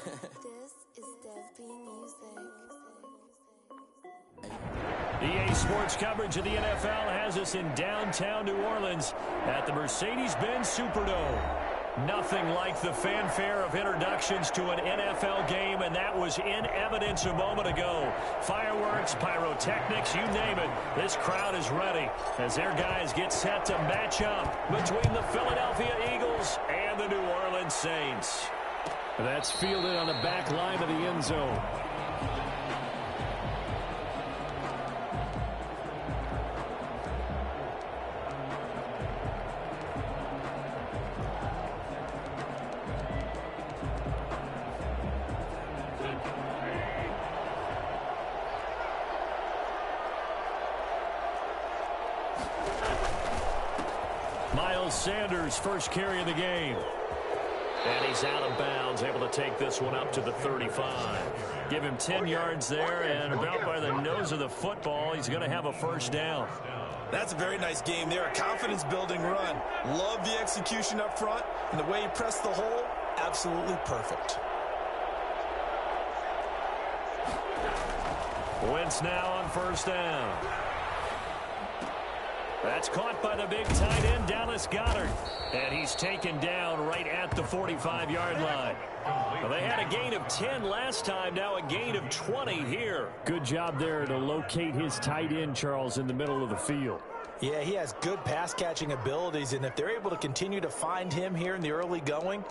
This is Dev B Music. EA Sports coverage of the NFL has us in downtown New Orleans at the Mercedes-Benz Superdome. Nothing like the fanfare of introductions to an NFL game, and that was in evidence a moment ago. Fireworks, pyrotechnics, you name it. This crowd is ready as their guys get set to match up between the Philadelphia Eagles and the New Orleans Saints. That's fielded on the back line of the end zone. Sanders, first carry of the game. And he's out of bounds, able to take this one up to the 35. Give him 10 yards there, and about by the nose of the football, he's going to have a first down. That's a very nice game there, a confidence-building run. Love the execution up front, and the way he pressed the hole, absolutely perfect. Wentz now on first down. That's caught by the big tight end, Dallas Goedert. And he's taken down right at the 45-yard line. Well, they had a gain of 10 last time, now a gain of 20 here. Good job there to locate his tight end, Charles, in the middle of the field. Yeah, he has good pass-catching abilities, and if they're able to continue to find him here in the early going,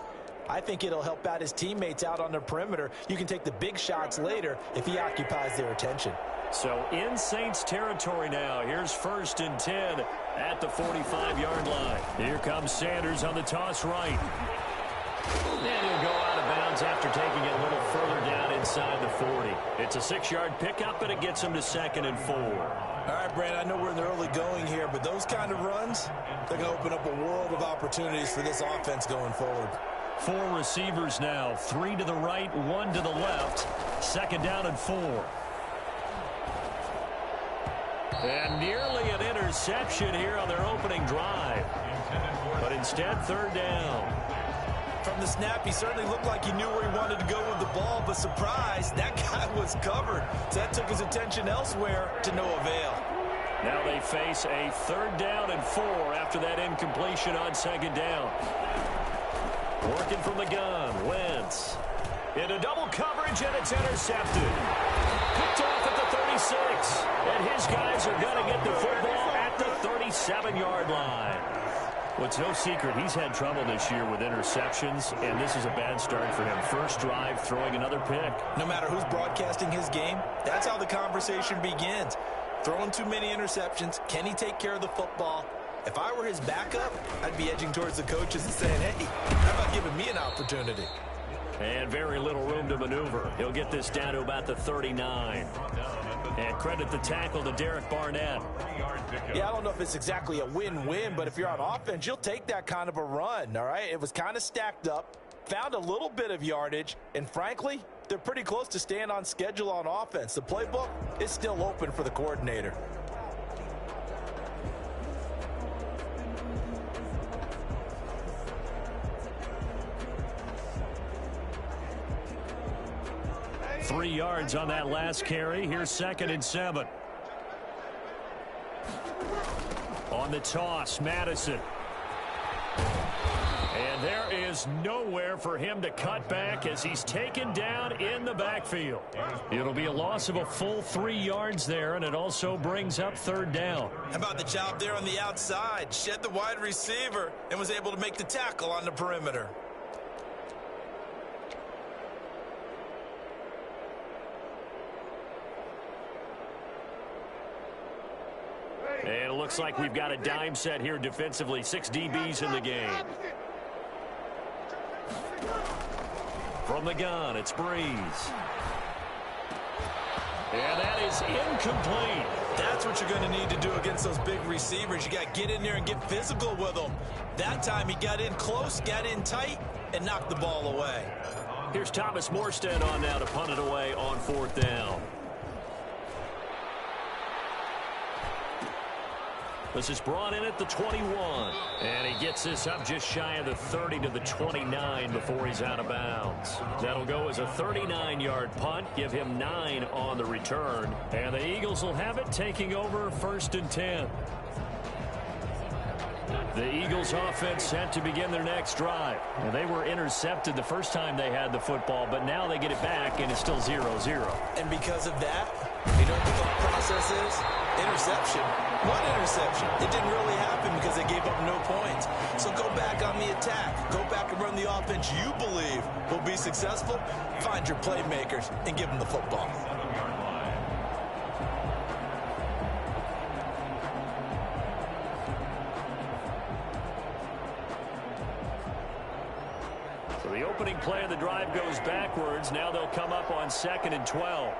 I think it'll help out his teammates out on the perimeter. You can take the big shots later if he occupies their attention. So in Saints territory now. Here's first and 10 at the 45-yard line. Here comes Sanders on the toss right. And he'll go out of bounds after taking it a little further down inside the 40. It's a 6-yard pickup, and it gets him to 2nd and 4. All right, Brand, I know we're in the early going here, but those kind of runs, they're going to open up a world of opportunities for this offense going forward. 4 receivers now, 3 to the right, 1 to the left. 2nd down and 4. And nearly an interception here on their opening drive. But instead, 3rd down. From the snap, he certainly looked like he knew where he wanted to go with the ball, but surprise, that guy was covered. So that took his attention elsewhere to no avail. Now they face a 3rd down and 4 after that incompletion on 2nd down. Working from the gun, Wentz. Into double coverage, and it's intercepted. Picked off at the 36. And his guys are going to get the football at the 37-yard line. Well, it's no secret he's had trouble this year with interceptions, and this is a bad start for him. First drive, throwing another pick. No matter who's broadcasting his game, that's how the conversation begins. Throwing too many interceptions. Can he take care of the football? If I were his backup, I'd be edging towards the coaches and saying, hey, how about giving me an opportunity? And very little room to maneuver. He'll get this down to about the 39. And credit the tackle to Derek Barnett. Yeah, I don't know if it's exactly a win-win, but if you're on offense, you'll take that kind of a run, all right? It was kind of stacked up, found a little bit of yardage, and frankly, they're pretty close to staying on schedule on offense. The playbook is still open for the coordinator. Three yards on that last carry. Here's 2nd and 7. On the toss, Madison. And there is nowhere for him to cut back as he's taken down in the backfield. It'll be a loss of a full 3 yards there, and it also brings up 3rd down. How about the job there on the outside? Shed the wide receiver and was able to make the tackle on the perimeter. And it looks like we've got a dime set here defensively. 6 DBs in the game. From the gun, it's Breeze. And that is incomplete. That's what you're going to need to do against those big receivers. You got to get in there and get physical with them. That time he got in close, got in tight, and knocked the ball away. Here's Thomas Morstead on now to punt it away on 4th down. This is brought in at the 21. And he gets this up just shy of the 30 to the 29 before he's out of bounds. That'll go as a 39-yard punt. Give him 9 on the return. And the Eagles will have it, taking over 1st and 10. The Eagles offense set to begin their next drive. And they were intercepted the first time they had the football, but now they get it back, and it's still 0-0. And because of that, you know what the thought process is? Interception. What interception? It didn't really happen because they gave up no points. So go back on the attack. Go back and run the offense you believe will be successful. Find your playmakers and give them the football. So the opening play of the drive goes backwards. Now they'll come up on 2nd and 12.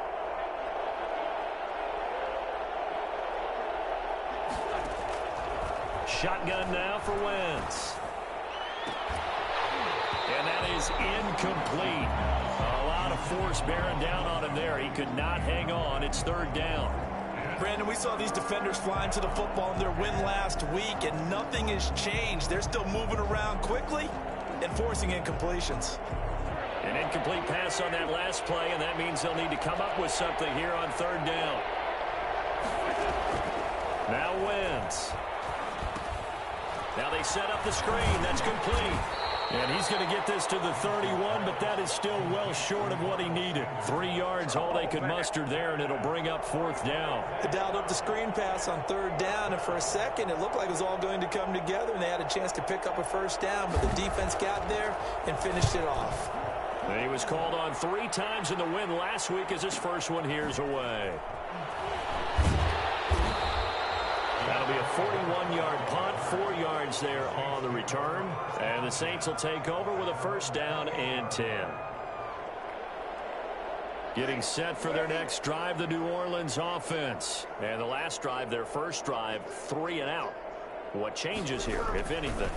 Shotgun now for Wentz. And that is incomplete. A lot of force bearing down on him there. He could not hang on. It's 3rd down. Brandon, we saw these defenders flying to the football in their win last week, and nothing has changed. They're still moving around quickly and forcing incompletions. An incomplete pass on that last play, and that means they'll need to come up with something here on 3rd down. Now Wentz. Now they set up the screen. That's complete. And he's going to get this to the 31, but that is still well short of what he needed. 3 yards, all they could muster there, and it'll bring up 4th down. They dialed up the screen pass on 3rd down, and for a second, it looked like it was all going to come together, and they had a chance to pick up a 1st down, but the defense got there and finished it off. And he was called on 3 times in the win last week as his first one here's away. That'll be a 41-yard punt, 4 yards there on the return. And the Saints will take over with a 1st down and 10. Getting set for their next drive, the New Orleans offense. And the last drive, their first drive, 3 and out. What changes here, if anything?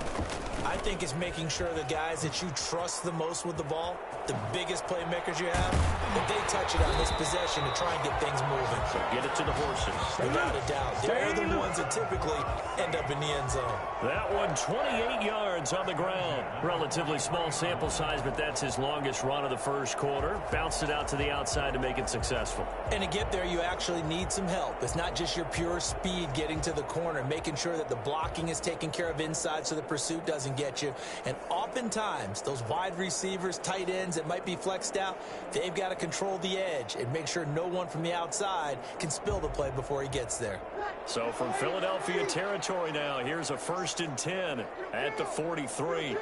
I think it's making sure the guys that you trust the most with the ball, the biggest playmakers you have, that they touch it on this possession to try and get things moving. So get it to the horses. Without a doubt. They're the ones that typically end up in the end zone. That one, 28 yards on the ground. Relatively small sample size, but that's his longest run of the first quarter. Bounced it out to the outside to make it successful. And to get there, you actually need some help. It's not just your pure speed getting to the corner, making sure that the blocking is taken care of inside so the pursuit doesn't get you. And oftentimes, those wide receivers, tight ends that might be flexed out, they've got to control the edge and make sure no one from the outside can spill the play before he gets there. So from Philadelphia territory now, here's a 1st and 10 at the 43.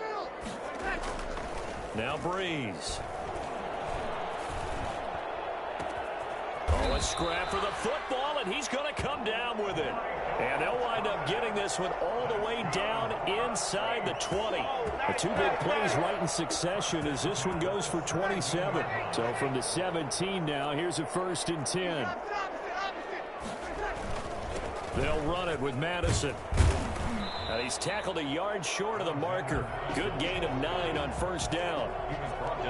Now Breeze. Oh, a scrap for the football, and he's going to come down with it. And they'll wind up getting this one all the way down inside the 20. The 2 big plays right in succession as this one goes for 27. So from the 17 now, here's a 1st and 10. They'll run it with Madison. And he's tackled a yard short of the marker. Good gain of 9 on 1st down.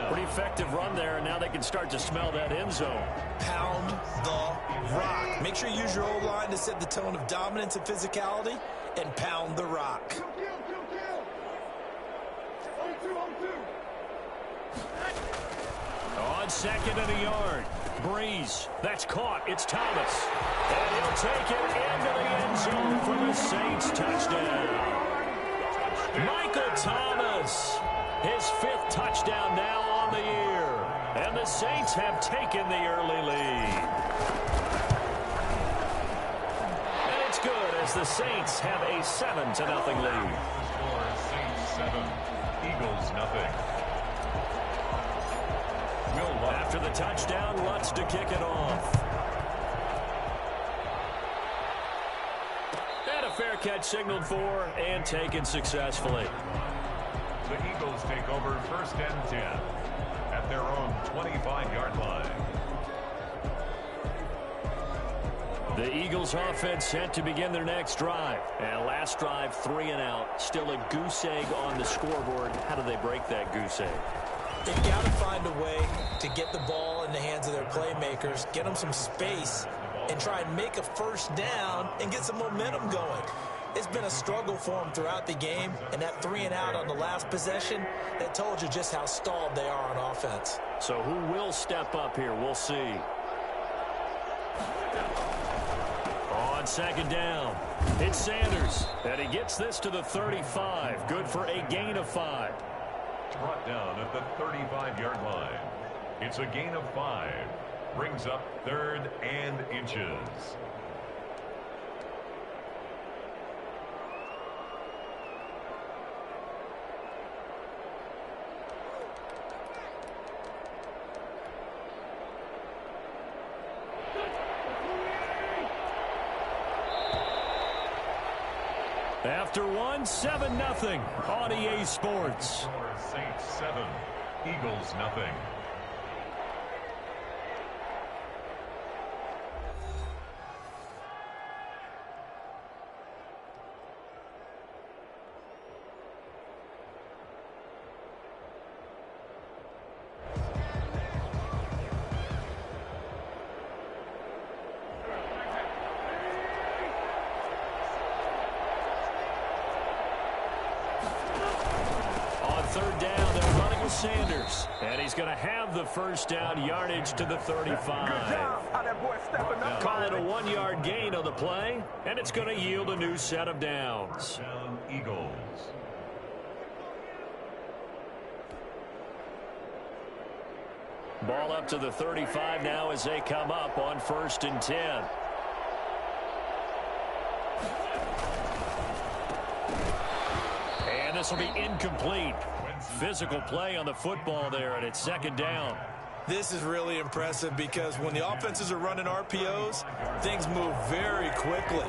Pretty effective run there, and now they can start to smell that end zone. Pound the rock. Make sure you use your O-line to set the tone of dominance and physicality, and pound the rock. On 2nd and a yard. Breeze. That's caught. It's Thomas. And he'll take it into the end zone for the Saints touchdown. Michael Thomas. His 5th touchdown now on the year. And the Saints have taken the early lead. And it's good as the Saints have a 7-0 lead. Saints 7, Eagles nothing. After the touchdown, Lutz to kick it off. And a fair catch signaled for and taken successfully. The Eagles take over 1st and 10 at their own 25-yard line. The Eagles offense set to begin their next drive. And last drive, 3 and out. Still a goose egg on the scoreboard. How do they break that goose egg? They've got to find a way to get the ball in the hands of their playmakers, get them some space, and try and make a first down and get some momentum going. It's been a struggle for them throughout the game, and that 3-and-out on the last possession, that told you just how stalled they are on offense. So who will step up here? We'll see. On second down, it's Sanders, and he gets this to the 35. Good for a gain of 5. Brought down at the 35-yard line. It's a gain of 5. Brings up 3rd and inches. After one, 7-0 on EA Sports. Saints 7, Eagles nothing. Third down, they're running with Sanders. And he's going to have the first down, yardage to the 35. Call it a 1-yard gain on the play, and it's going to yield a new set of downs. Down Eagles. Ball up to the 35 now as they come up on 1st and 10. And this will be incomplete. Physical play on the football there, and it's 2nd down. This is really impressive because when the offenses are running RPOs, things move very quickly.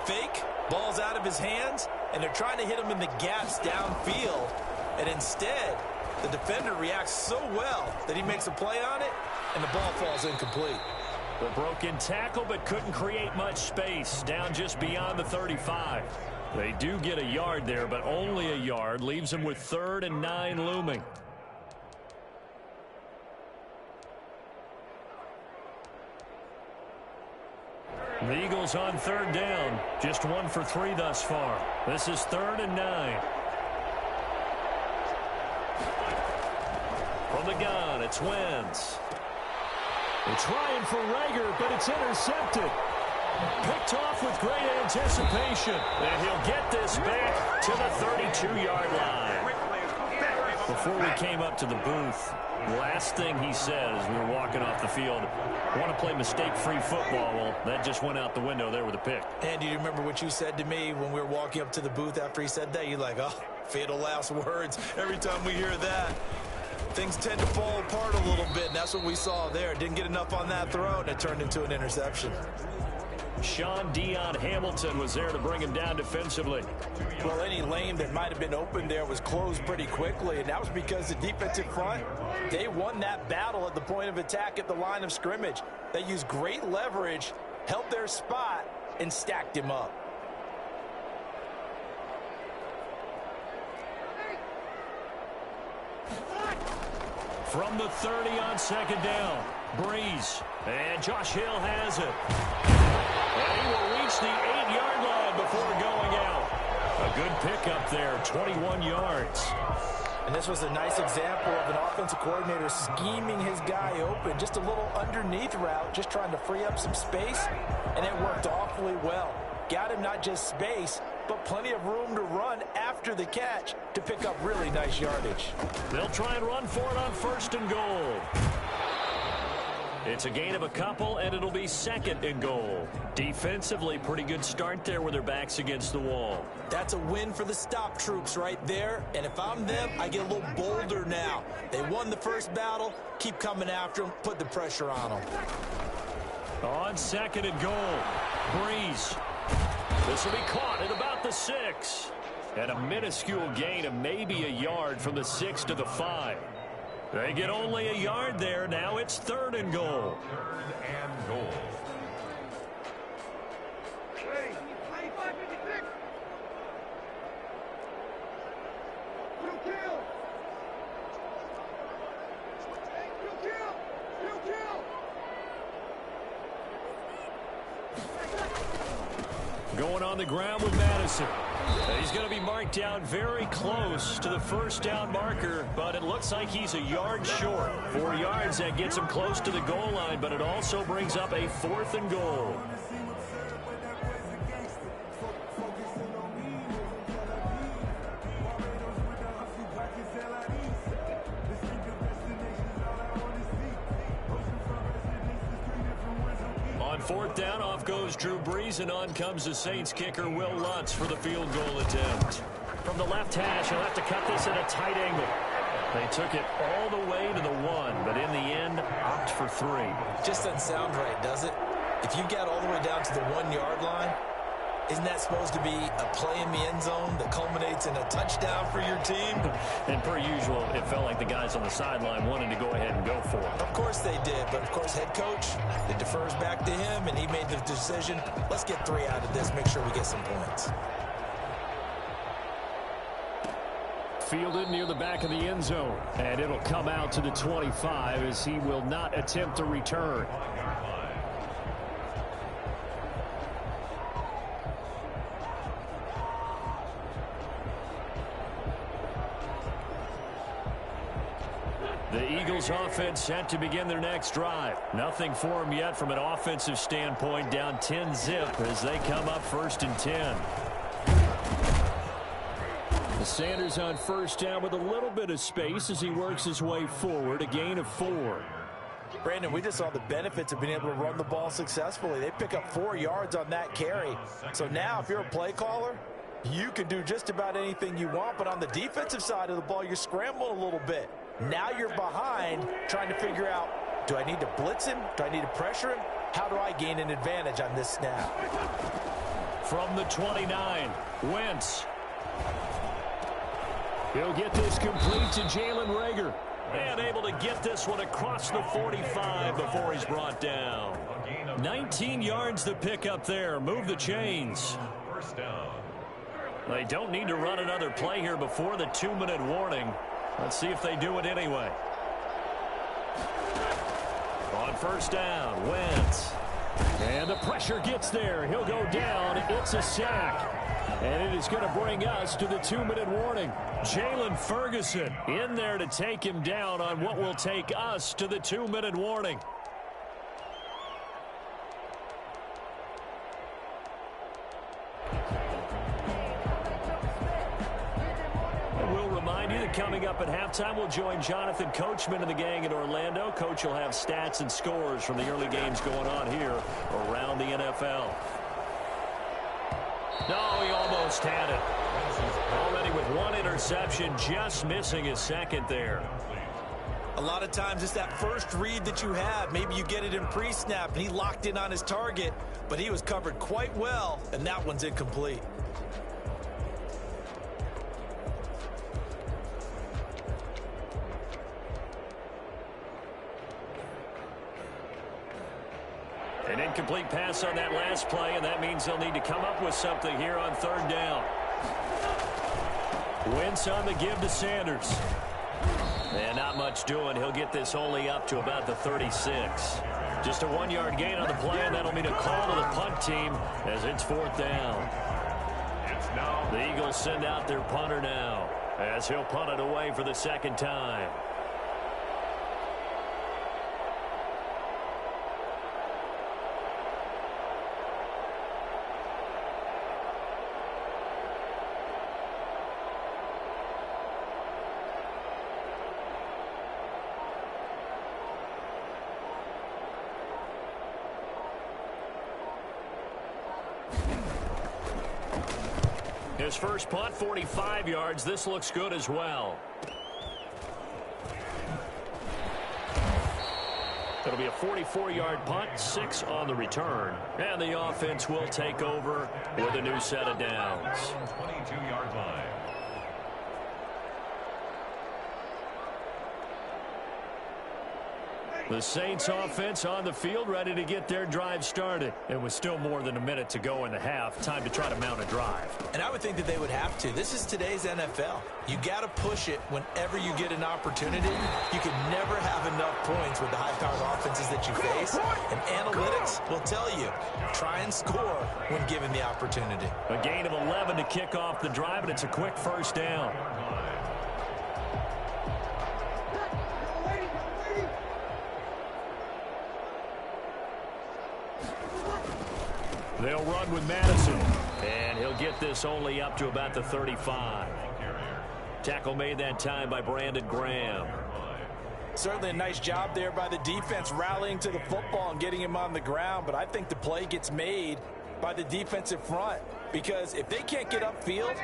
Fake, ball's out of his hands, and they're trying to hit him in the gaps downfield. And instead, the defender reacts so well that he makes a play on it, and the ball falls incomplete. The broken tackle, but couldn't create much space. Down just beyond the 35. They do get a yard there, but only a yard. Leaves them with 3rd and 9 looming. The Eagles on 3rd down. Just 1 for 3 thus far. This is 3rd and 9. From the gun, it's Wentz. They're trying for Rager, but it's intercepted. Picked off with great anticipation. And he'll get this back to the 32-yard line. Before we came up to the booth, last thing he said as we were walking off the field, want to play mistake-free football. Well, that just went out the window there with a pick. And do you remember what you said to me when we were walking up to the booth after he said that? You're like, oh, fatal last words. Every time we hear that, things tend to fall apart a little bit, and that's what we saw there. Didn't get enough on that throw, and it turned into an interception. Sean Dion Hamilton was there to bring him down defensively. Well, any lane that might have been open there was closed pretty quickly, and that was because the defensive front, they won that battle at the point of attack at the line of scrimmage. They used great leverage, held their spot, and stacked him up. From the 30 on 2nd down, Breeze, and Josh Hill has it. And he will reach the 8-yard line before going out. A good pickup there, 21 yards. And this was a nice example of an offensive coordinator scheming his guy open. Just a little underneath route, just trying to free up some space, and it worked awfully well. Got him not just space, but plenty of room to run after the catch to pick up really nice yardage. They'll try and run for it on 1st and goal. It's a gain of a couple, and it'll be 2nd and goal. Defensively, pretty good start there with their backs against the wall. That's a win for the stop troops right there, and if I'm them, I get a little bolder now. They won the first battle, keep coming after them, put the pressure on them. On 2nd and goal, Breeze. This will be caught at about the 6. And a minuscule gain of maybe a yard from the 6 to the 5. They get only a yard there. Now it's 3rd and goal. 3rd and goal. Going on the ground with Madison. He's going to be marked down very close to the first down marker, but it looks like he's a yard short. 4 yards, that gets him close to the goal line, but it also brings up a 4th and goal. On 4th down, off goes Drew Brees, and on comes the Saints kicker, Will Lutz, for the field goal attempt. From the left hash, he'll have to cut this at a tight angle. They took it all the way to the 1, but in the end, opt for 3. Just doesn't sound right, does it? If you got all the way down to the 1-yard line, isn't that supposed to be a play in the end zone that culminates in a touchdown for your team? And per usual, it felt like the guys on the sideline wanted to go ahead and go for it. Of course they did, but of course head coach, it defers back to him, and he made the decision, let's get 3 out of this, make sure we get some points. Fielded near the back of the end zone, and it'll come out to the 25 as he will not attempt to return. The Eagles offense set to begin their next drive. Nothing for them yet from an offensive standpoint, down 10-zip as they come up 1st and 10. The Sanders on 1st down with a little bit of space as he works his way forward, a gain of 4. Brandon, we just saw the benefits of being able to run the ball successfully. They pick up 4 yards on that carry. So now if you're a play caller, you can do just about anything you want, but on the defensive side of the ball, you're scrambling a little bit. Now you're behind trying to figure out, do I need to blitz him? Do I need to pressure him? How do I gain an advantage on this snap? From the 29, Wentz. He'll get this complete to Jalen Reagor. And able to get this one across the 45 before he's brought down. 19 yards to pick up there. Move the chains. 1st down. They don't need to run another play here before the 2-minute warning. Let's see if they do it anyway. On 1st down, Wentz. And the pressure gets there. He'll go down. It's a sack. And it is going to bring us to the 2-minute warning. Jalen Ferguson in there to take him down on what will take us to the 2-minute warning. Coming up at halftime, we'll join Jonathan Coachman and the gang in Orlando. Coach will have stats and scores from the early games going on here around the NFL. No, he almost had it. Already with 1 interception, just missing his 2nd there. A lot of times it's that first read that you have. Maybe you get it in pre-snap, and he locked in on his target, but he was covered quite well, and that one's incomplete. An incomplete pass on that last play, and that means they'll need to come up with something here on 3rd down. Wentz on the give to Sanders. And not much doing. He'll get this only up to about the 36. Just a 1-yard gain on the play, and that'll mean a call to the punt team as it's 4th down. The Eagles send out their punter now as he'll punt it away for the 2nd time. His first punt, 45 yards. This looks good as well. It'll be a 44-yard punt, 6 on the return. And the offense will take over with a new set of downs. 22-yard line. The Saints offense on the field, ready to get their drive started. It was still more than a minute to go in the half. Time to try to mount a drive. And I would think that they would have to. This is today's NFL. You got to push it whenever you get an opportunity. You can never have enough points with the high-powered offenses that you face. And analytics will tell you, try and score when given the opportunity. A gain of 11 to kick off the drive, and it's a quick first down. They'll run with Madison, and he'll get this only up to about the 35. Tackle made that time by Brandon Graham. Certainly a nice job there by the defense rallying to the football and getting him on the ground, but I think the play gets made by the defensive front because if they can't get upfield,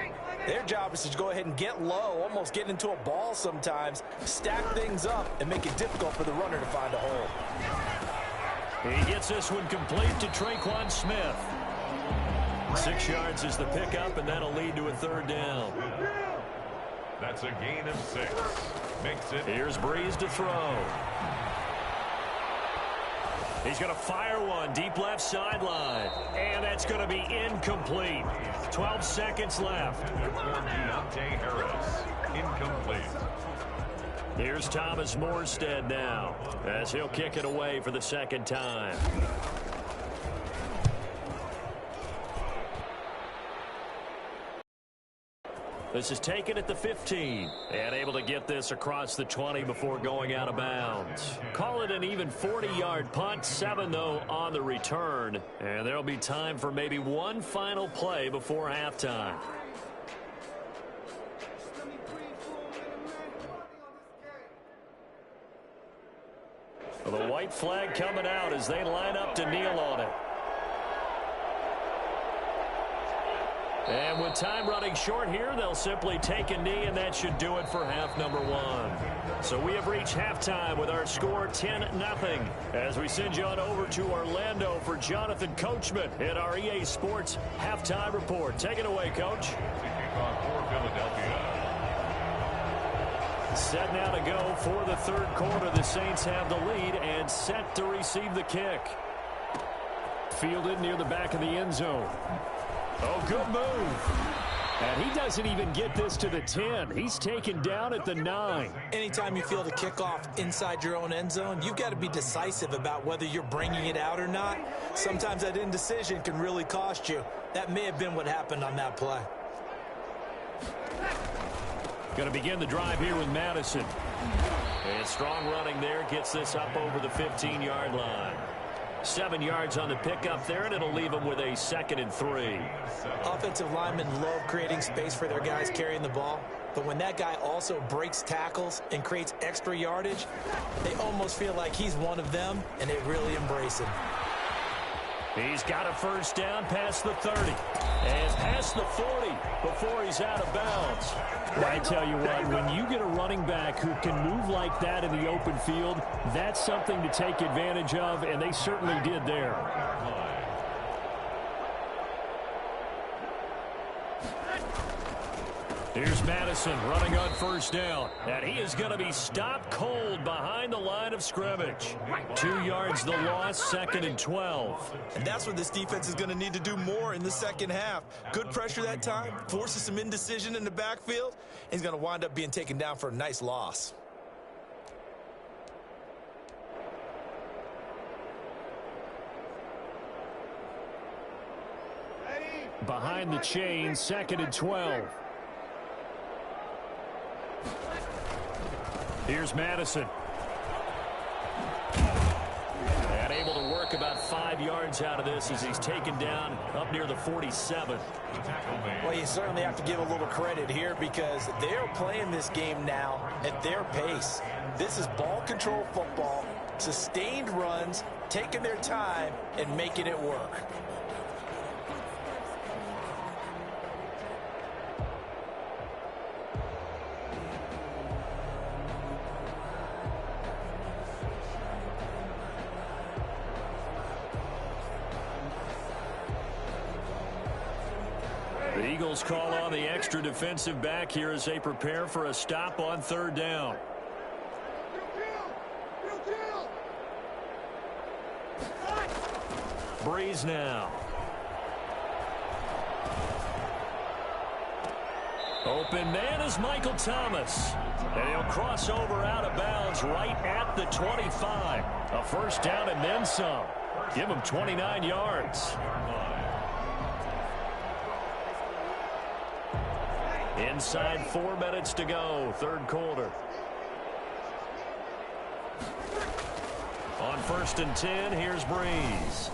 their job is to go ahead and get low, almost get into a ball sometimes, stack things up, and make it difficult for the runner to find a hole. He gets this one complete to Traquan Smith. 6 yards is the pickup, and that'll lead to a third down. That's a gain of 6. Makes it. Here's Breeze to throw. He's going to fire one deep left sideline. And that's going to be incomplete. 12 seconds left. Deontay Harris. Incomplete. Here's Thomas Morstead now as he'll kick it away for the second time. This is taken at the 15 and able to get this across the 20 before going out of bounds. Call it an even 40-yard punt, 7 though on the return, and there'll be time for maybe one final play before halftime. The white flag coming out as they line up to kneel on it. And with time running short here, they'll simply take a knee, and that should do it for half number 1. So we have reached halftime with our score 10-0. As we send you on over to Orlando for Jonathan Coachman in our EA Sports halftime report. Take it away, Coach. Kickoff for Philadelphia. Set now to go for the third quarter. The Saints have the lead and set to receive the kick. Fielded near the back of the end zone. Oh, good move. And he doesn't even get this to the 10. He's taken down at the 9. Anytime you field a kickoff inside your own end zone, you've got to be decisive about whether you're bringing it out or not. Sometimes that indecision can really cost you. That may have been what happened on that play. Going to begin the drive here with Madison. And strong running there gets this up over the 15-yard line. 7 yards on the pickup there, and it'll leave them with a 2nd and 3. Offensive linemen love creating space for their guys carrying the ball, but when that guy also breaks tackles and creates extra yardage, they almost feel like he's one of them, and they really embrace him. He's got a first down past the 30 and past the 40 before he's out of bounds. I tell you what, when you get a running back who can move like that in the open field, that's something to take advantage of, and they certainly did there. Here's Madison running on first down, and he is going to be stopped cold behind the line of scrimmage. 2 yards the loss, 2nd and 12. And that's what this defense is going to need to do more in the second half. Good pressure that time, forces some indecision in the backfield. He's going to wind up being taken down for a nice loss. Behind the chain, 2nd and 12. Here's Madison. And able to work about 5 yards out of this as he's taken down up near the 47. Well, you certainly have to give a little credit here because they're playing this game now at their pace. This is ball control football, sustained runs, taking their time, and making it work. The Eagles call on the extra defensive back here as they prepare for a stop on third down. Breeze now. Open man is Michael Thomas. And he'll cross over out of bounds right at the 25. A first down and then some. Give him 29 yards. Inside 4 minutes to go, third quarter. On 1st and 10, here's Breeze.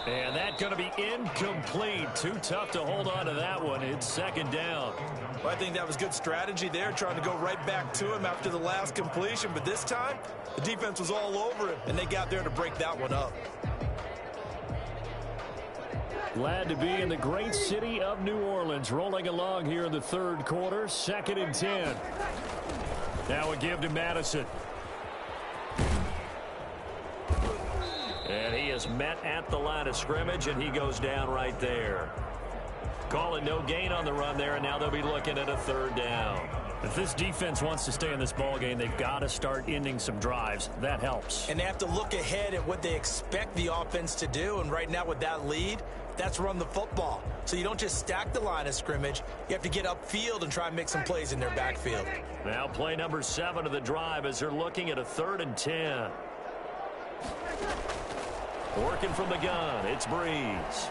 And that's going to be incomplete. Too tough to hold on to that one. It's second down. Well, I think that was good strategy there, trying to go right back to him after the last completion. But this time, the defense was all over him, and they got there to break that one up. Glad to be in the great city of New Orleans, rolling along here in the third quarter, 2nd and 10. Now a give to Madison. And he is met at the line of scrimmage, and he goes down right there. Calling no gain on the run there, and now they'll be looking at a third down. If this defense wants to stay in this ballgame, they've got to start ending some drives. That helps. And they have to look ahead at what they expect the offense to do, and right now with that lead, that's run the football. So you don't just stack the line of scrimmage. You have to get upfield and try and make some plays in their backfield. Now play number 7 of the drive as they're looking at a 3rd and 10. Working from the gun, it's Breeze.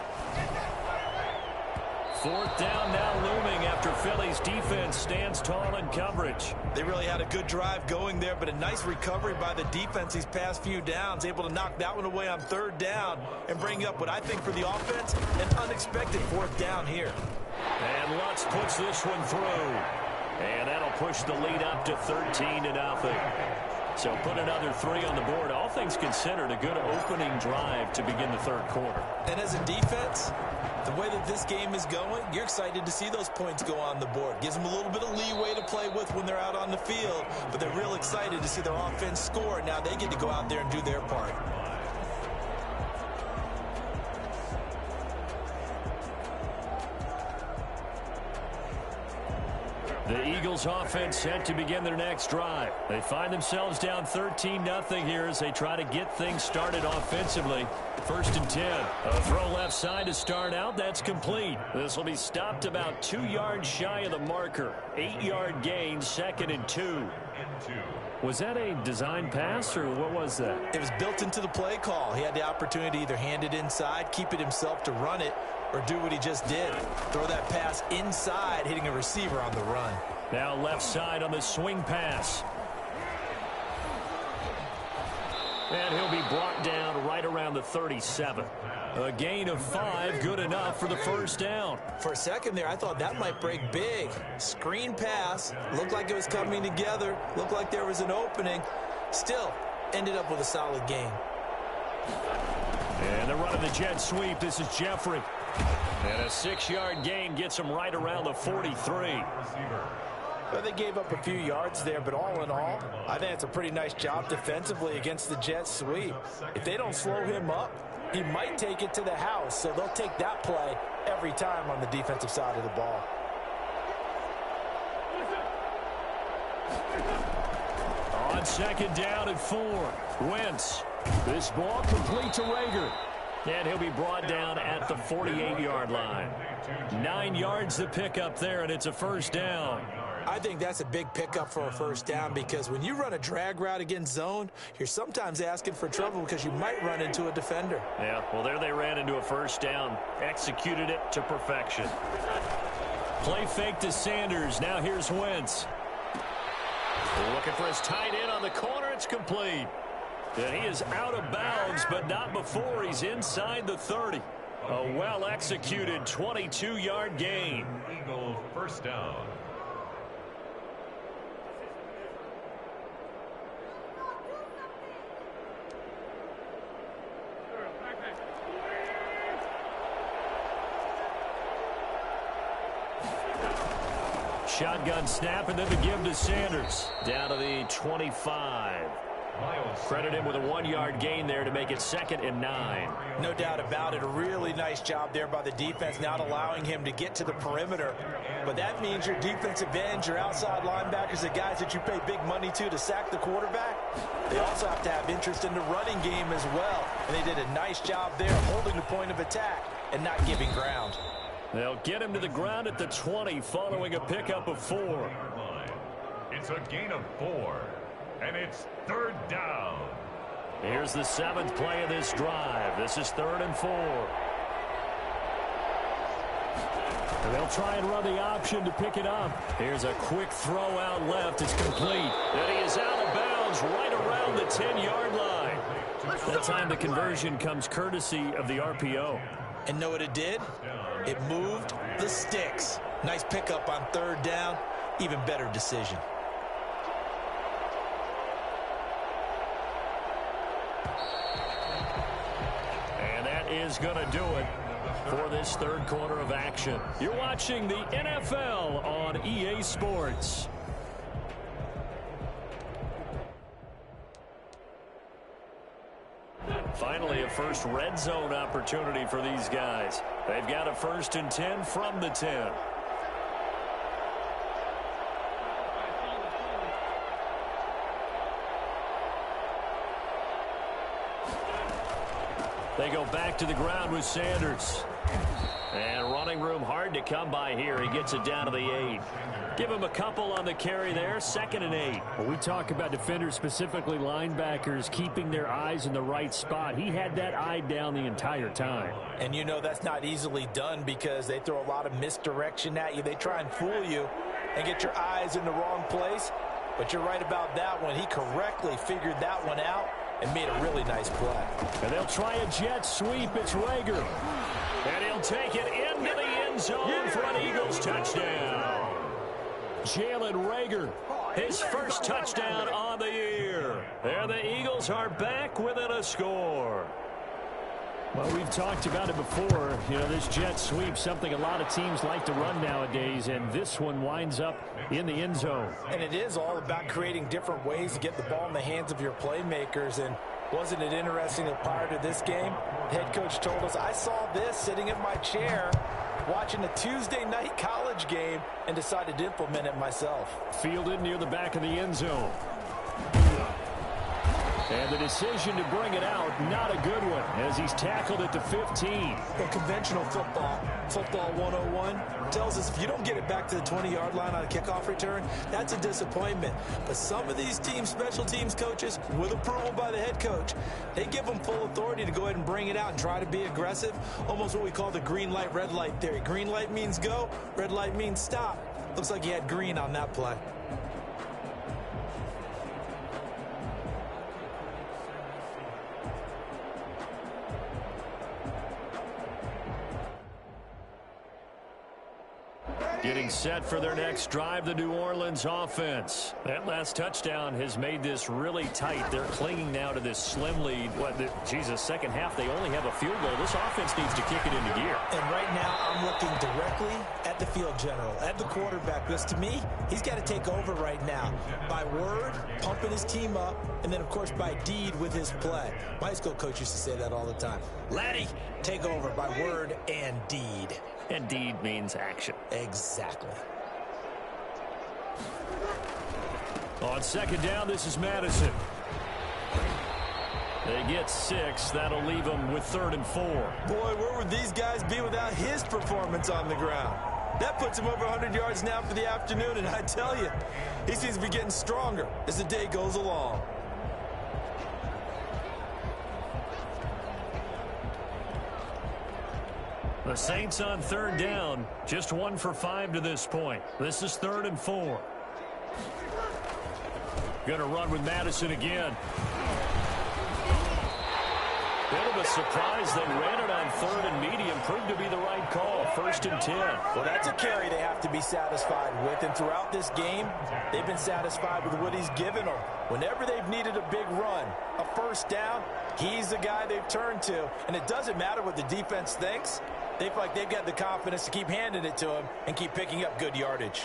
4th down now looming after Philly's defense stands tall in coverage. They really had a good drive going there, but a nice recovery by the defense these past few downs, able to knock that one away on 3rd down and bring up what I think for the offense, an unexpected 4th down here. And Lutz puts this one through. And that'll push the lead up to 13-0. So put another 3 on the board. All things considered, a good opening drive to begin the third quarter. And as a defense, the way that this game is going, you're excited to see those points go on the board. Gives them a little bit of leeway to play with when they're out on the field, but they're real excited to see their offense score. Now they get to go out there and do their part. The Eagles offense set to begin their next drive. They find themselves down 13-0 here as they try to get things started offensively. 1st and 10. A throw left side to start out. That's complete. This will be stopped about 2 yards shy of the marker. 8-yard gain, 2nd and 2. Was that a design pass, or what was that? It was built into the play call. He had the opportunity to either hand it inside, keep it himself to run it, or do what he just did. Throw that pass inside, hitting a receiver on the run. Now left side on the swing pass. And he'll be brought down right around the 37. A gain of 5, good enough for the first down. For a second there, I thought that might break big. Screen pass, looked like it was coming together, looked like there was an opening. Still, ended up with a solid gain. And they're running the jet sweep. This is Jeffrey. And a 6-yard gain gets him right around the 43. Well, they gave up a few yards there, but all in all, I think it's a pretty nice job defensively against the jet sweep. If they don't slow him up, he might take it to the house, so they'll take that play every time on the defensive side of the ball. On 2nd down and 4, Wentz. This ball complete to Rager. And he'll be brought down at the 48-yard line. 9 yards to pick up there, and it's a first down. I think that's a big pickup for a first down because when you run a drag route against zone, you're sometimes asking for trouble because you might run into a defender. Yeah, well, there they ran into a first down. Executed it to perfection. Play fake to Sanders. Now here's Wentz. Looking for his tight end on the corner. It's complete. And he is out of bounds, but not before he's inside the 30. A well-executed 22-yard gain. Eagles first down. Shotgun snap, and then the give to Sanders. Down to the 25. Credit him with a 1-yard gain there to make it 2nd and 9. No doubt about it. A really nice job there by the defense, not allowing him to get to the perimeter. But that means your defensive ends, your outside linebackers, the guys that you pay big money to sack the quarterback, they also have to have interest in the running game as well. and they did a nice job there holding the point of attack and not giving ground. They'll get him to the ground at the 20 following a pickup of 4. It's a gain of 4, and it's 3rd down. Here's the 7th play of this drive. This is 3rd and 4. And they'll try and run the option to pick it up. Here's a quick throw out left. It's complete. And he is out of bounds right around the 10-yard line. That time the conversion comes courtesy of the RPO. And know what it did? It moved the sticks. Nice pickup on 3rd down. Even better decision. And that is going to do it for this 3rd quarter of action. You're watching the NFL on EA Sports. Finally, a first red zone opportunity for these guys. They've got a 1st and 10 from the 10. They go back to the ground with Sanders. And running room hard to come by here. He gets it down to the 8. Give him a couple on the carry there. 2nd and 8. Well, we talk about defenders, specifically linebackers, keeping their eyes in the right spot. He had that eye down the entire time. And you know that's not easily done because they throw a lot of misdirection at you. They try and fool you and get your eyes in the wrong place. But you're right about that one. He correctly figured that one out and made a really nice play. And they'll try a jet sweep. It's Rager. And he'll take it into the end zone for an Eagles touchdown. Jalen Rager, his first touchdown on the year. And the Eagles are back within a score. Well, we've talked about it before. You know, this jet sweep, something a lot of teams like to run nowadays, and this one winds up in the end zone. And it is all about creating different ways to get the ball in the hands of your playmakers. And wasn't it interesting that prior to this game, the head coach told us, I saw this sitting in my chair watching a Tuesday night college game and decided to implement it myself. Fielded near the back of the end zone. And the decision to bring it out, not a good one, as he's tackled at the 15. Well, conventional football 101, tells us if you don't get it back to the 20-yard line on a kickoff return, that's a disappointment. But some of these teams, special teams coaches, with approval by the head coach, they give them full authority to go ahead and bring it out and try to be aggressive, almost what we call the green light, red light theory. Green light means go, red light means stop. Looks like he had green on that play. Getting set for their next drive, the New Orleans offense. That last touchdown has made this really tight. They're clinging now to this slim lead. Second half, they only have a field goal. This offense needs to kick it into gear. And right now, I'm looking directly at the field general, at the quarterback, because to me, he's got to take over right now. By word, pumping his team up, and then, of course, by deed with his play. My high school coach used to say that all the time. Laddie, take over by word and deed. And deed means action. Exactly. On 2nd down, this is Madison. They get 6. That'll leave them with 3rd and 4. Boy, where would these guys be without his performance on the ground? That puts him over 100 yards now for the afternoon, and I tell you, he seems to be getting stronger as the day goes along. The Saints on 3rd down, just 1 for 5 to this point. This is 3rd and 4. Going to run with Madison again. Bit of a surprise. They ran it on 3rd and medium. Proved to be the right call. 1st and 10. Well, that's a carry they have to be satisfied with. And throughout this game, they've been satisfied with what he's given them. Whenever they've needed a big run, a 1st down, he's the guy they've turned to. And it doesn't matter what the defense thinks. They feel like they've got the confidence to keep handing it to him and keep picking up good yardage.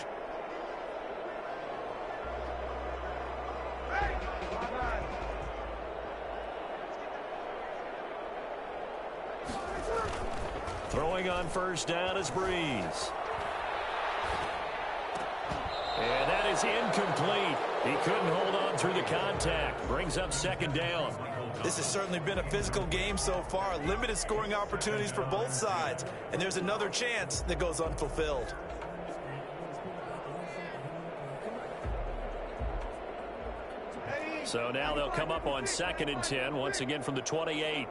Throwing on 1st down is Breeze. And that is incomplete. He couldn't hold on through the contact. Brings up 2nd down. This has certainly been a physical game so far. Limited scoring opportunities for both sides. And there's another chance that goes unfulfilled. So now they'll come up on 2nd and 10, once again from the 28.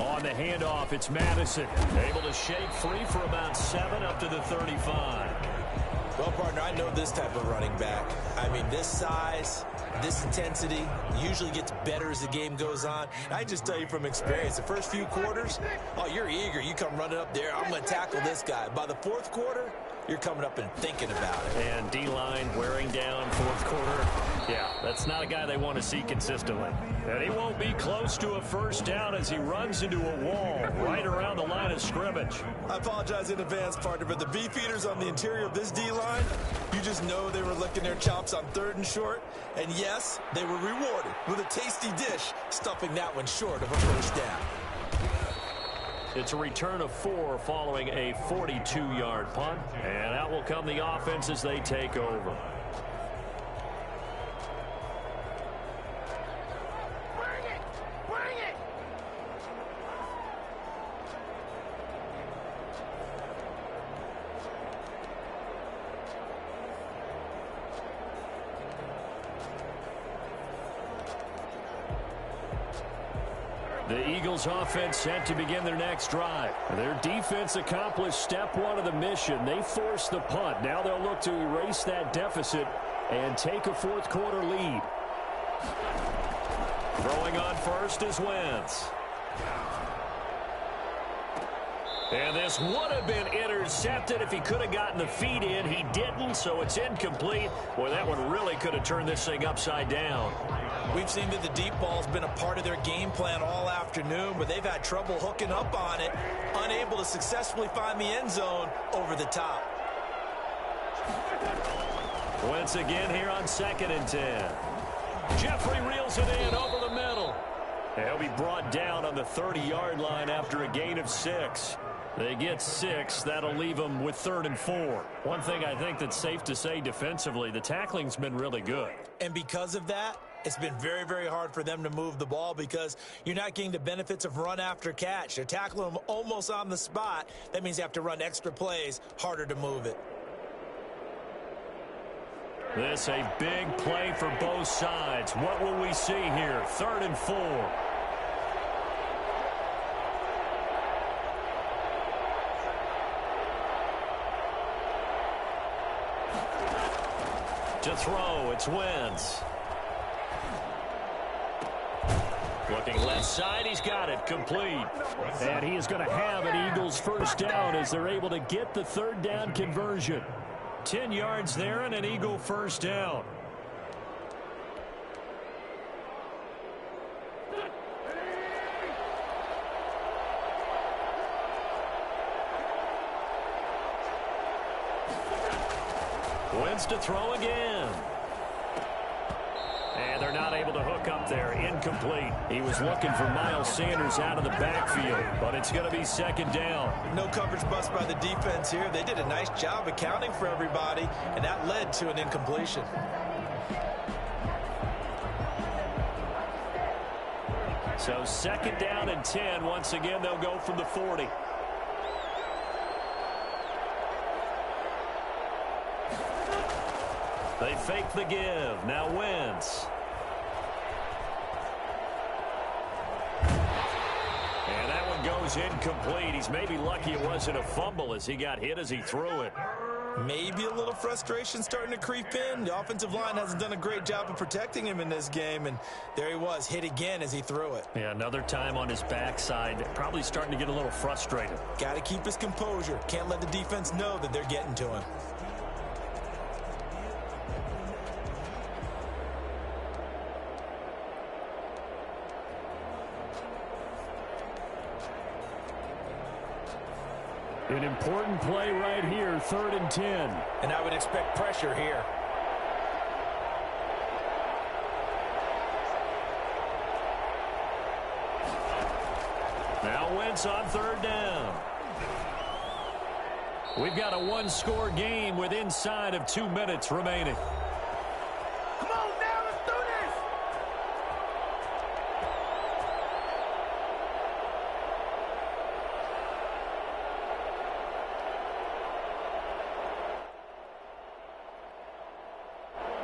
On the handoff, it's Madison. Able to shake free for about 7 up to the 35. Well, partner, I know this type of running back. I mean, this size, this intensity usually gets better as the game goes on. I just tell you from experience, the first few quarters, oh, you're eager. You come running up there, I'm going to tackle this guy. By the 4th quarter, you're coming up and thinking about it. And D-line wearing down 4th quarter. Yeah, that's not a guy they want to see consistently. And he won't be close to a first down as he runs into a wall right around the line of scrimmage. I apologize in advance, partner, but the beefeaters on the interior of this D-line, you just know they were licking their chops on 3rd and short. And yes, they were rewarded with a tasty dish, stuffing that one short of a first down. It's a return of 4 following a 42-yard punt. And out will come the offense as they take over. The Eagles offense set to begin their next drive. Their defense accomplished step 1 of the mission. They forced the punt. Now they'll look to erase that deficit and take a 4th quarter lead. Throwing on first is Wentz. And this would have been intercepted if he could have gotten the feet in. He didn't, so it's incomplete. Boy, that one really could have turned this thing upside down. We've seen that the deep ball's been a part of their game plan all afternoon, but they've had trouble hooking up on it, unable to successfully find the end zone over the top. Wentz again here on 2nd and 10. Jeffrey reels it in over the middle. He'll be brought down on the 30-yard line after a gain of 6. They get 6. That'll leave them with 3rd and 4. One thing I think that's safe to say defensively, the tackling's been really good. And because of that, it's been very, very hard for them to move the ball because you're not getting the benefits of run after catch. They're tackling them almost on the spot. That means you have to run extra plays, harder to move it. This a big play for both sides. What will we see here? 3rd and 4. To throw, it's Wentz. Looking left side, he's got it, complete. And he is going to have an Eagles first down as they're able to get the 3rd down conversion. 10 yards there and an Eagle first down. Wentz to throw again. And they're not able to hook up there. Incomplete. He was looking for Miles Sanders out of the backfield, but it's going to be 2nd down. No coverage bust by the defense here. They did a nice job accounting for everybody, and that led to an incompletion. So 2nd down and 10. Once again, they'll go from the 40. They fake the give. Now Wentz. And that one goes incomplete. He's maybe lucky it wasn't a fumble as he got hit as he threw it. Maybe a little frustration starting to creep in. The offensive line hasn't done a great job of protecting him in this game, and there he was, hit again as he threw it. Yeah, another time on his backside. Probably starting to get a little frustrated. Got to keep his composure. Can't let the defense know that they're getting to him. An important play right here, 3rd and 10. And I would expect pressure here. Now Wentz on 3rd down. We've got a one-score game with inside of 2 minutes remaining. Come on now, let's do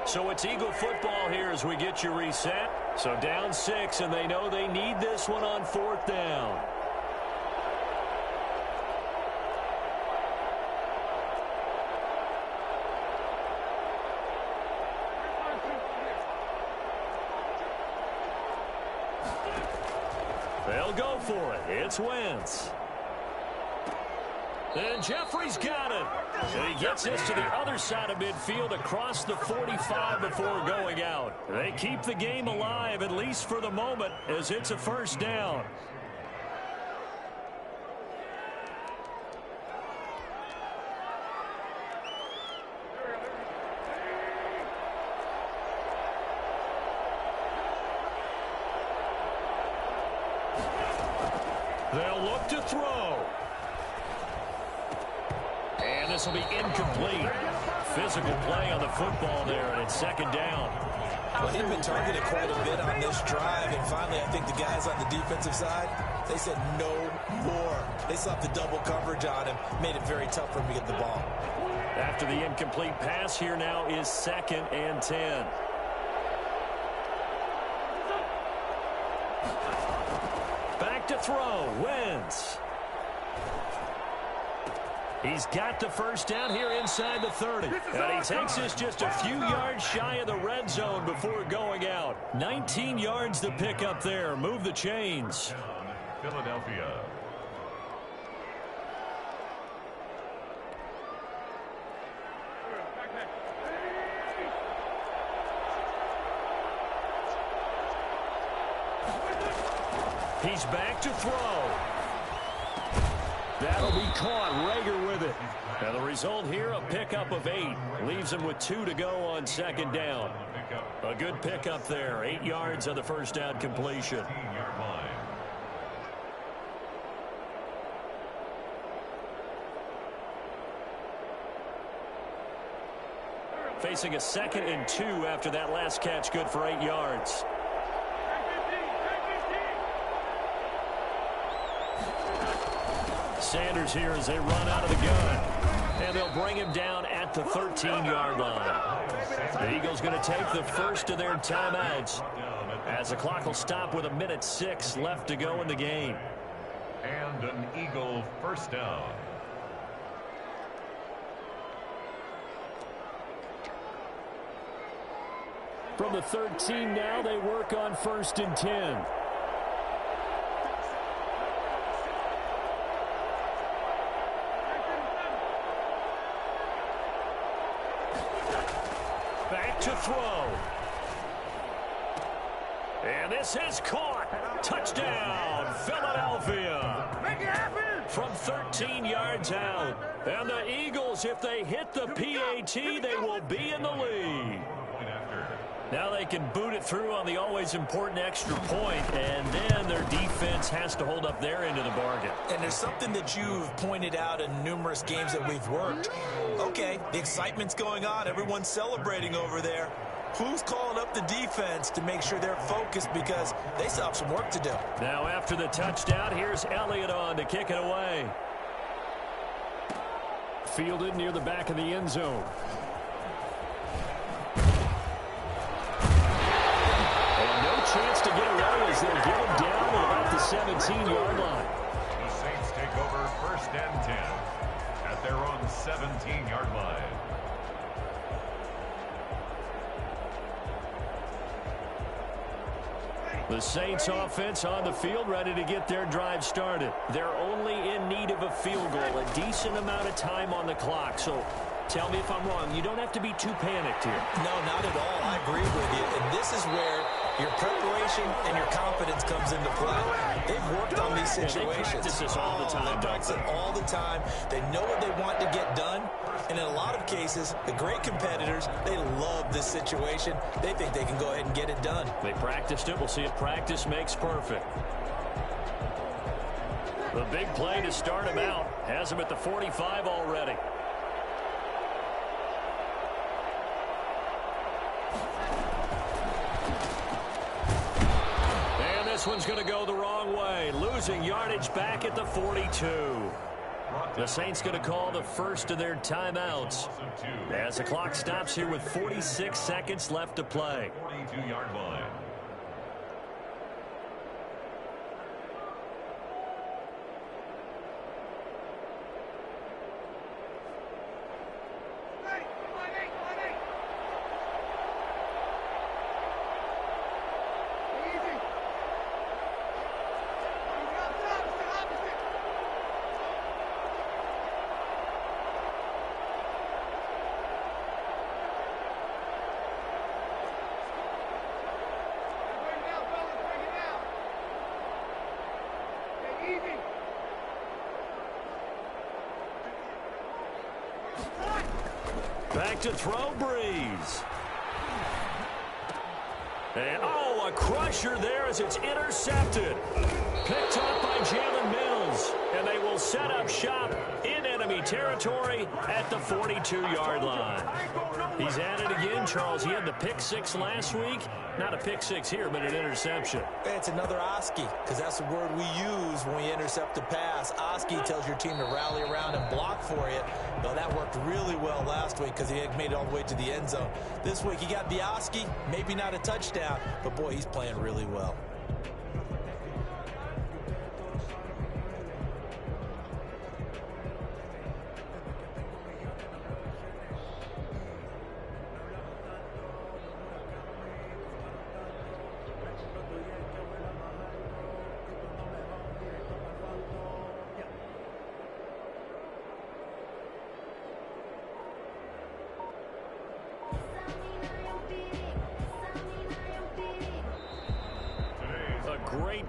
this! So it's Eagle football here as we get you reset. So down 6, and they know they need this one on 4th down. They'll go for it. It's Wentz. And Jeffrey's got it. And he gets this to the other side of midfield across the 45 before going out. They keep the game alive, at least for the moment, as it's a first down. They'll look to throw. And this will be incomplete. Physical play on the football there, and it's 2nd down. Well, he'd been targeted quite a bit on this drive, and finally I think the guys on the defensive side, they said no more. They slapped the double coverage on him, made it very tough for him to get the ball. After the incomplete pass, here now is 2nd and 10. Back to throw. Wentz. He's got the first down here inside the 30. And he takes this just a few yards shy of the red zone before going out. 19 yards to pick up there. Move the chains. Philadelphia. He's back to throw. That'll be caught. Rager with it. And the result here, a pickup of 8. Leaves him with 2 to go on 2nd down. A good pickup there. 8 yards on the first down completion. Facing a 2nd and 2 after that last catch. Good for 8 yards. Sanders here as they run out of the gun. And they'll bring him down at the 13-yard line. The Eagles going to take the first of their timeouts as the clock will stop with 1:06 left to go in the game. And an Eagle first down. From the 13 now, they work on 1st and 10. Back to throw. And this is caught. Touchdown, Philadelphia. Make it happen! From 13 yards out. And the Eagles, if they hit the PAT, they will be in the lead. Now they can boot it through on the always important extra point, and then their defense has to hold up their end of the bargain. And there's something that you've pointed out in numerous games that we've worked. Okay, the excitement's going on. Everyone's celebrating over there. Who's calling up the defense to make sure they're focused, because they still have some work to do. Now after the touchdown, here's Elliott on to kick it away. Fielded near the back of the end zone. Chance to get away as they'll get him down at about the 17-yard line. The Saints take over 1st and 10 at their own 17-yard line. The Saints offense on the field, ready to get their drive started. They're only in need of a field goal, a decent amount of time on the clock. So tell me if I'm wrong. You don't have to be too panicked here. No, not at all. I agree with you. And this is where your preparation and your confidence comes into play. They've worked on these situations. They practice this all the time. They practice it all the time. They know what they want to get done. And in a lot of cases, the great competitors, they love this situation. They think they can go ahead and get it done. They practiced it. We'll see if practice makes perfect. The big play to start them out. Has him at the 45 already. And this one's going to go the wrong way. Losing yardage back at the 42. The Saints going to call the first of their timeouts as the clock stops here with 46 seconds left to play. 42-yard line. Back to throw, Breeze. And, oh, a crusher there as it's intercepted. Picked up by Jalen Mills. And they will set up shop in enemy territory at the 42-yard line. He's at it again, Charles. He had the pick six last week. Not a pick six here, but an interception. It's another Oski, because that's the word we use when we intercept a pass. Oski tells your team to rally around and block for you. Well, that worked really well last week because he had made it all the way to the end zone. This week he got the Oski, maybe not a touchdown, but boy, he's playing really well.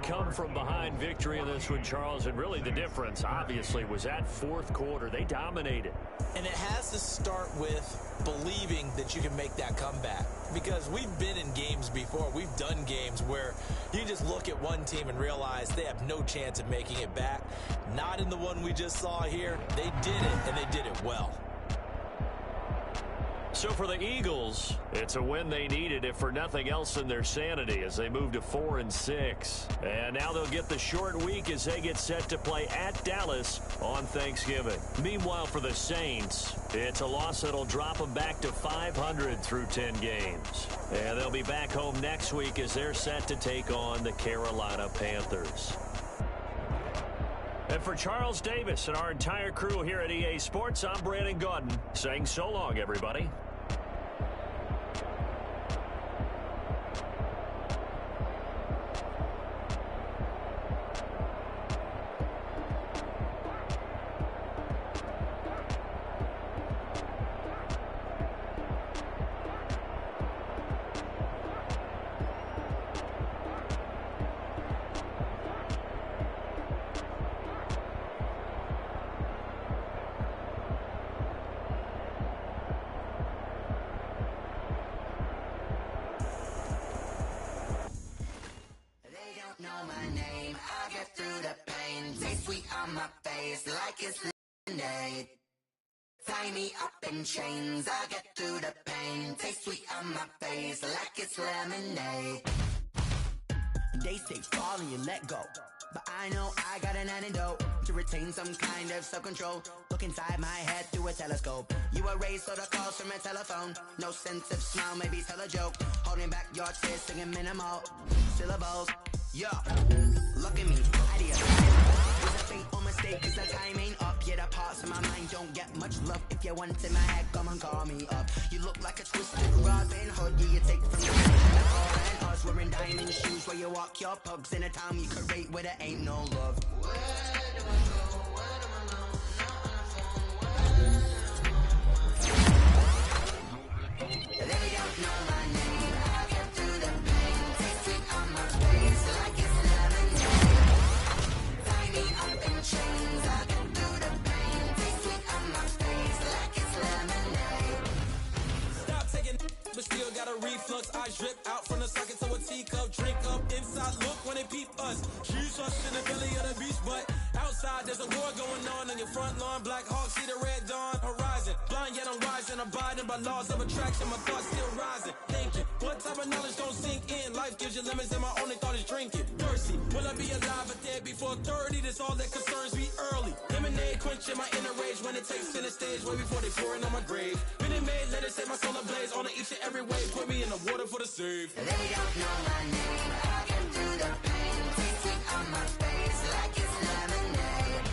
Come-from-behind victory in this one, Charles, and really the difference, obviously, was that fourth quarter. They dominated. And it has to start with believing that you can make that comeback, because we've been in games before. We've done games where you just look at one team and realize they have no chance of making it back. Not in the one we just saw here. They did it, and they did it well. So for the Eagles, it's a win they needed, if for nothing else than their sanity, as they move to 4-6. And now they'll get the short week as they get set to play at Dallas on Thanksgiving. Meanwhile, for the Saints, it's a loss that'll drop them back to 500 through 10 games. And they'll be back home next week as they're set to take on the Carolina Panthers. And for Charles Davis and our entire crew here at EA Sports, I'm Brandon Gaudin saying so long, everybody. Tie me up in chains, I get through the pain. Taste sweet on my face like it's lemonade. They say fall and you let go, but I know I got an antidote to retain some kind of self-control. Look inside my head through a telescope. You erase all the calls from a telephone. No sense of smile, maybe tell a joke. Holding back your tears, singing minimal syllables. Yo, look at me, ideas. Is a fate or mistake, cause the time ain't up. Yeah, the parts of my mind don't get much love. If you want in my head, come and call me up. You look like a twisted Robin Hood. Yeah, you take from the and us. Wearing diamond shoes where you walk your pugs in a town you could rate where there ain't no love. Where do I go? Where do I know? They don't know my name. I get through the pain. Taste it on my face like it's lemonade. Tie me up in chains. I get through the pain. Taste it on my face like it's lemonade. Stop taking, but still got a reflux. I drip out from the socket to a teacup. Drink up inside. Look when they peep us. guns. Shoes us in the belly of the beast, but outside there's a war going on your front lawn. Black Hawk see the red dawn horizon. Blind yet I'm rising, abiding by laws of attraction. My thoughts still rising. Thinking, what type of knowledge don't sink in? Life gives you limits and my only thought is drinking. Thirsty, will I be alive or dead before 30? That's all that concerns me early. Lemonade quenching my inner rage when it takes center stage way before they pour it on my grave. Been in made, let it set my soul ablaze. On each and every way, put me in the water for the save. They don't know my name, I can do the pain. Taste it on my face like it's lemonade.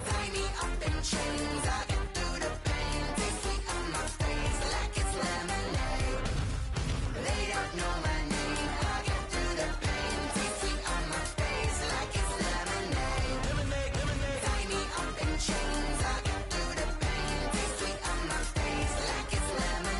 Tie me up in chains, I can do the pain. Taste it on my face like it's lemonade. They don't know my name, I can do the pain. Taste it on my face like it's lemonade. Lemonade, lemonade. Tie me up in chains, I can do the pain. Taste it on my face like it's lemonade.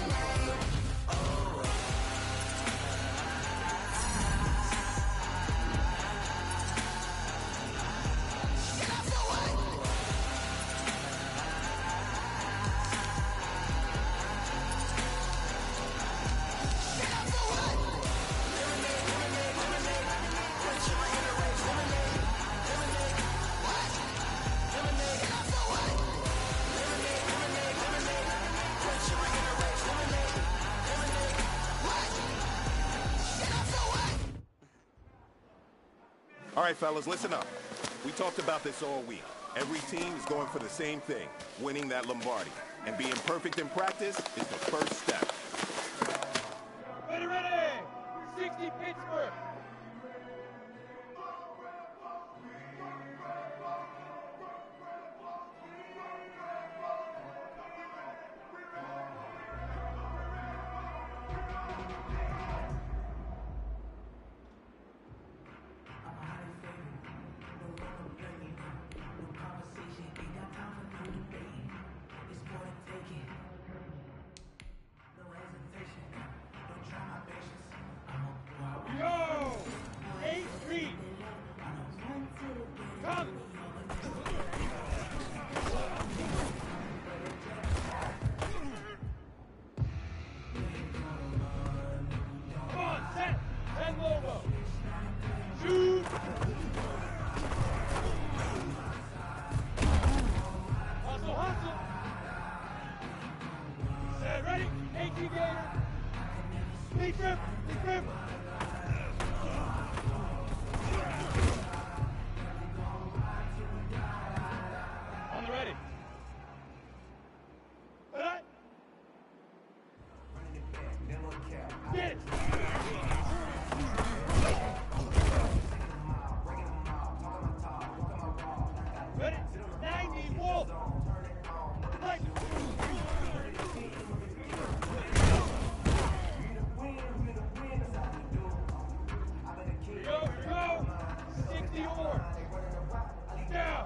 All right, fellas, listen up. We talked about this all week. Every team is going for the same thing, winning that Lombardi. And being perfect in practice is the first step. Ready, ready! 60 Pittsburgh! Yo! 8 feet! Come! Come on, set! 10 logo! Shoot! Hustle, hustle! Set, ready? 18 gator! Big grip! Big grip! On the ready. Alright. Get it. Ready? 90 wolf. Right. Here we go. 60 or. Down.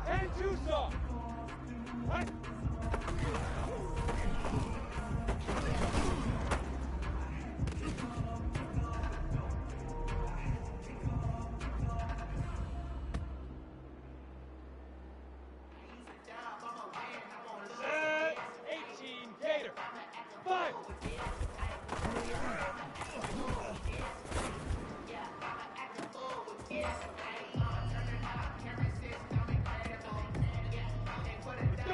And 2 soft. Right. Set. 18 gator. 5. Go.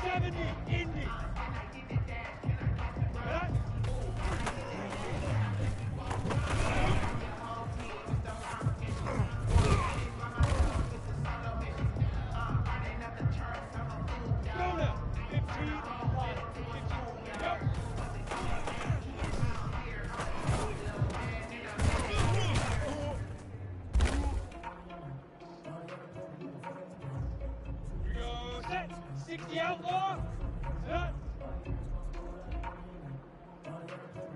70 Indy. Right. Go now. 15 on 15. Go. Here we go. Set. 60 outlaw. Set.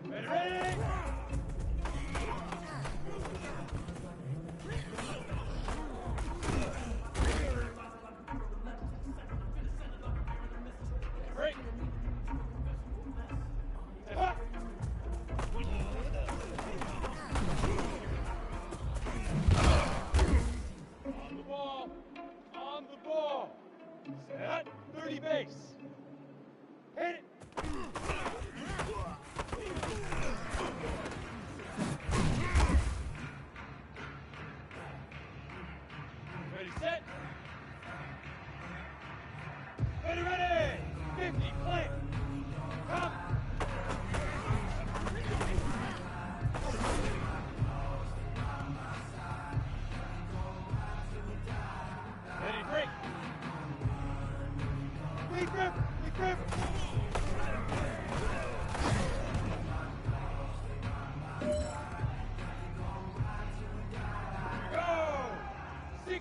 Ready, ready. Break. Set up. On the ball. On the ball. Set. 30 base.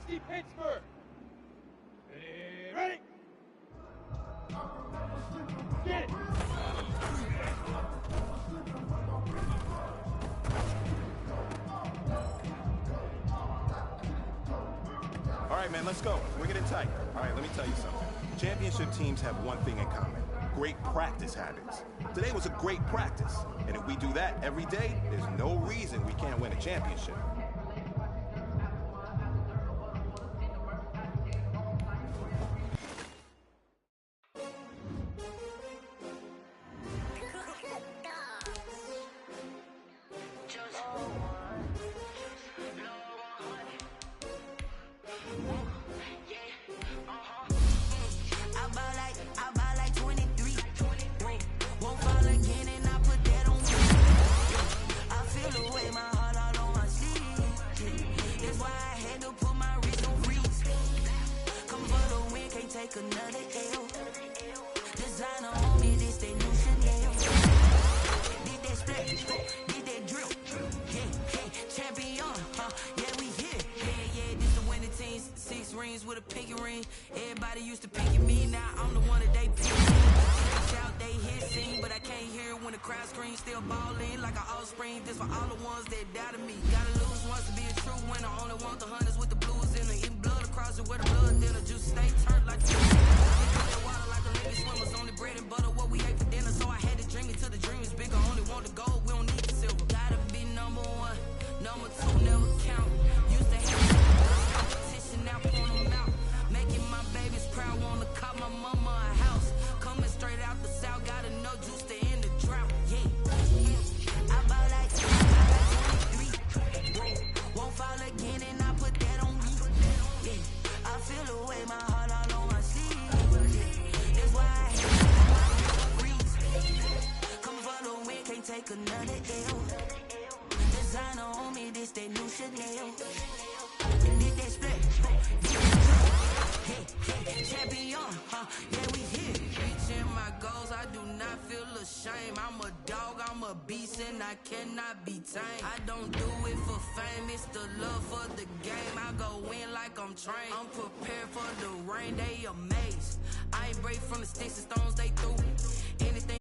FC Pittsburgh. Ready? Get it. All right, man, let's go. We're getting tight. All right, let me tell you something. Championship teams have one thing in common: great practice habits. Today was a great practice, and if we do that every day, there's no reason we can't win a championship. With a pinky ring, everybody used to pick me. Now I'm the one that they pick. Shout, they hit sing, but I can't hear when the crowd screams. Still ballin' like an offspring. This for all the ones that doubted me. Gotta lose once to be a true winner. Only want the hunters with the blues in it. Eating blood across it where the blood dinner. Juice stay turned like that water like a living swimmers. Only bread and butter what we ate for dinner. So I had to dream it till the dream is bigger. Only want the gold, we don't need the silver. Gotta be number one, number two never count. Used to have competition, now point them out. Making my babies proud, wanna call my mama a house. Coming straight out the south, gotta know juice to end the drought. Yeah, I bought like 23. Won't fall again, and I put that on me. Yeah, I feel the way, my heart all on my sleeve. Yeah, that's why I hate my freeze. Come for the win, can't take another L. Designer on me, this that new Chanel. Did that split? Champion, yeah, we here. Reaching my goals, I do not feel ashamed. I'm a dog, I'm a beast, and I cannot be tamed. I don't do it for fame, it's the love for the game. I go in like I'm trained. I'm prepared for the rain, they amazed. I ain't break from the sticks and stones they threw. Anything